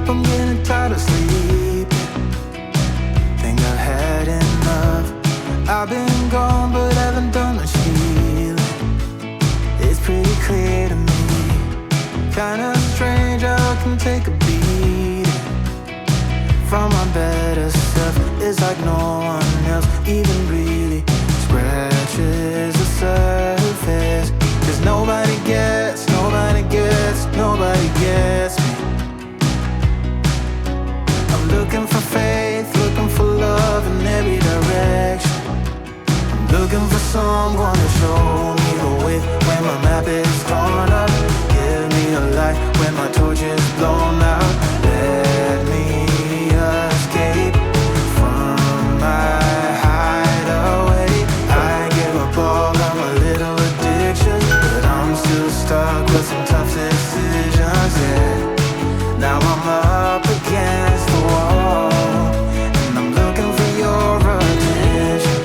I'm getting tired of sleeping. Think I've had enough. I've been gone but haven't done much healing. It's pretty clear to me, kinda strange how I can take a beating from my better self. It's like no one else even really scratches the surface. 'Cause nobody gets me. I'm looking for faith, looking for love in every direction. I'm looking for someone to show me the way when my map is torn up. Give me a light when my torch is blown out. Let me escape from my hideaway. I give up all of my little addictions, but I'm still stuck with some tough decisions, yeah. Now I'm up against the wall, and I'm looking for your attention.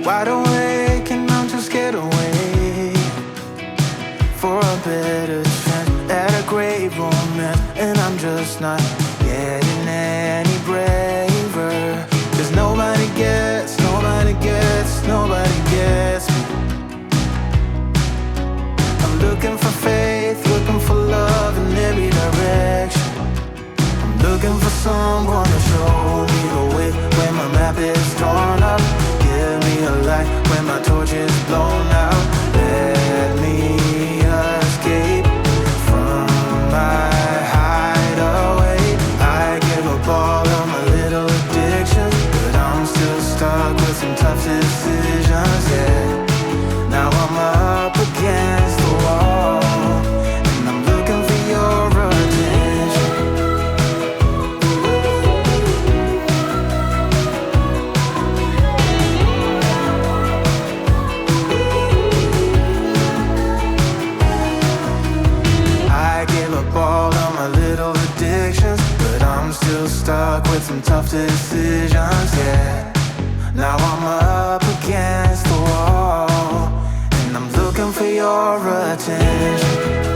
Wide awake and I'm too scared to wait for a better chance at a great romance, and I'm just not getting any braver. 'Cause nobody gets me. I'm looking for faith, looking for love in every direction. I'm looking for someone to show me the way when my map is torn up. Give me a light when my torch is blown out. Let me escape from my hideaway. I give up all of my little addictions, but I'm still stuck with some tough decisions, yeah. Now I'm up against the wall, and I'm looking for your attention. I give up all of my little addictions, but I'm still stuck with some tough decisions, yeah. Now I'm up against the wall, and I'm looking for your attention.